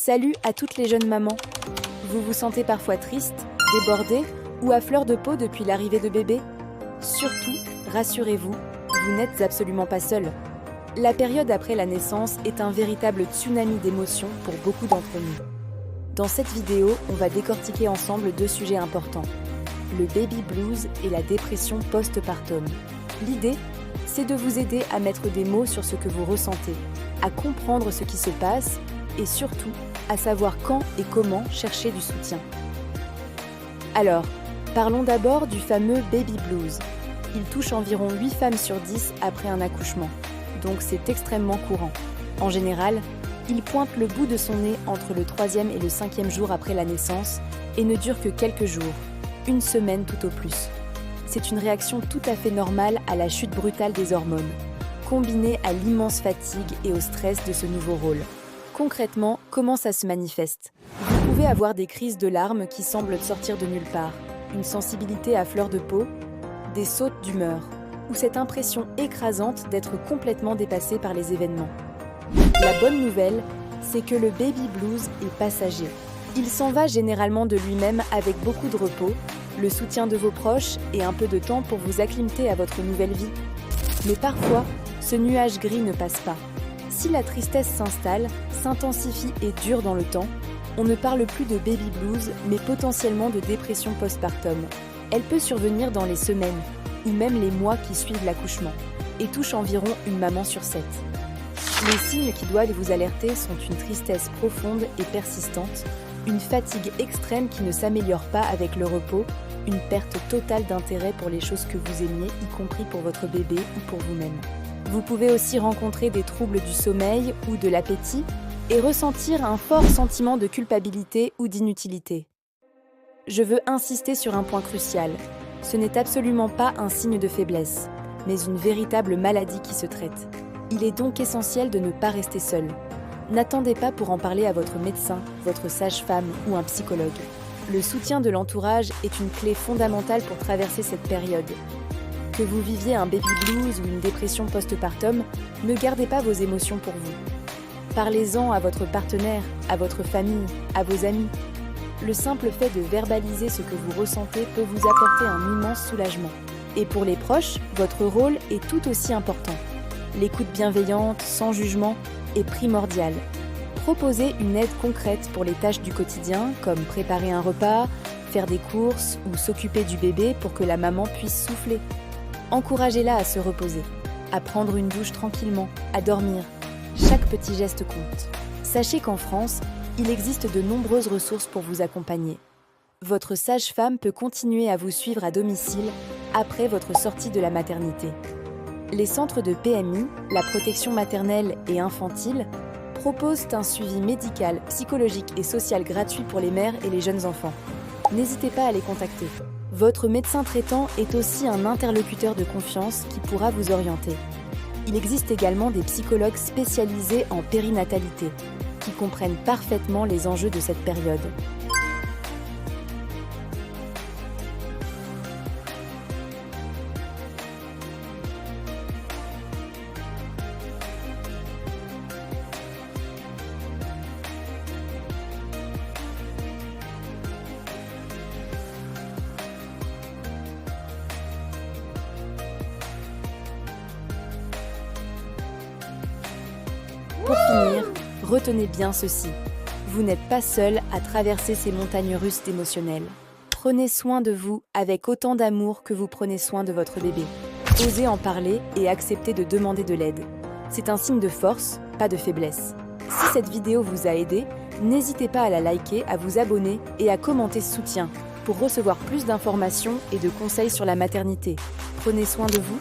Salut à toutes les jeunes mamans. Vous vous sentez parfois triste, débordée ou à fleur de peau depuis l'arrivée de bébé? Surtout, rassurez-vous, vous n'êtes absolument pas seule. La période après la naissance est un véritable tsunami d'émotions pour beaucoup d'entre nous. Dans cette vidéo, on va décortiquer ensemble deux sujets importants: le baby blues et la dépression post-partum. L'idée, c'est de vous aider à mettre des mots sur ce que vous ressentez, à comprendre ce qui se passe et surtout à savoir quand et comment chercher du soutien. Alors, parlons d'abord du fameux baby blues. Il touche environ 8 femmes sur 10 après un accouchement, donc c'est extrêmement courant. En général, il pointe le bout de son nez entre le 3e et le 5e jour après la naissance et ne dure que quelques jours, une semaine tout au plus. C'est une réaction tout à fait normale à la chute brutale des hormones, combinée à l'immense fatigue et au stress de ce nouveau rôle. Concrètement, comment ça se manifeste? Vous pouvez avoir des crises de larmes qui semblent sortir de nulle part, une sensibilité à fleur de peau, des sautes d'humeur, ou cette impression écrasante d'être complètement dépassé par les événements. La bonne nouvelle, c'est que le baby blues est passager. Il s'en va généralement de lui-même avec beaucoup de repos, le soutien de vos proches et un peu de temps pour vous acclimater à votre nouvelle vie. Mais parfois, ce nuage gris ne passe pas. Si la tristesse s'installe, s'intensifie et dure dans le temps, on ne parle plus de baby blues, mais potentiellement de dépression postpartum. Elle peut survenir dans les semaines, ou même les mois qui suivent l'accouchement, et touche environ une maman sur 7. Les signes qui doivent vous alerter sont une tristesse profonde et persistante, une fatigue extrême qui ne s'améliore pas avec le repos, une perte totale d'intérêt pour les choses que vous aimiez, y compris pour votre bébé ou pour vous-même. Vous pouvez aussi rencontrer des troubles du sommeil ou de l'appétit et ressentir un fort sentiment de culpabilité ou d'inutilité. Je veux insister sur un point crucial. Ce n'est absolument pas un signe de faiblesse, mais une véritable maladie qui se traite. Il est donc essentiel de ne pas rester seul. N'attendez pas pour en parler à votre médecin, votre sage-femme ou un psychologue. Le soutien de l'entourage est une clé fondamentale pour traverser cette période. Que vous viviez un baby blues ou une dépression postpartum, ne gardez pas vos émotions pour vous. Parlez-en à votre partenaire, à votre famille, à vos amis. Le simple fait de verbaliser ce que vous ressentez peut vous apporter un immense soulagement. Et pour les proches, votre rôle est tout aussi important. L'écoute bienveillante, sans jugement, est primordiale. Proposez une aide concrète pour les tâches du quotidien, comme préparer un repas, faire des courses ou s'occuper du bébé pour que la maman puisse souffler. Encouragez-la à se reposer, à prendre une douche tranquillement, à dormir. Chaque petit geste compte. Sachez qu'en France, il existe de nombreuses ressources pour vous accompagner. Votre sage-femme peut continuer à vous suivre à domicile après votre sortie de la maternité. Les centres de PMI, la protection maternelle et infantile, proposent un suivi médical, psychologique et social gratuit pour les mères et les jeunes enfants. N'hésitez pas à les contacter. Votre médecin traitant est aussi un interlocuteur de confiance qui pourra vous orienter. Il existe également des psychologues spécialisés en périnatalité, qui comprennent parfaitement les enjeux de cette période. Pour finir, retenez bien ceci. Vous n'êtes pas seul à traverser ces montagnes russes émotionnelles. Prenez soin de vous avec autant d'amour que vous prenez soin de votre bébé. Osez en parler et acceptez de demander de l'aide. C'est un signe de force, pas de faiblesse. Si cette vidéo vous a aidé, n'hésitez pas à la liker, à vous abonner et à commenter ce soutien pour recevoir plus d'informations et de conseils sur la maternité. Prenez soin de vous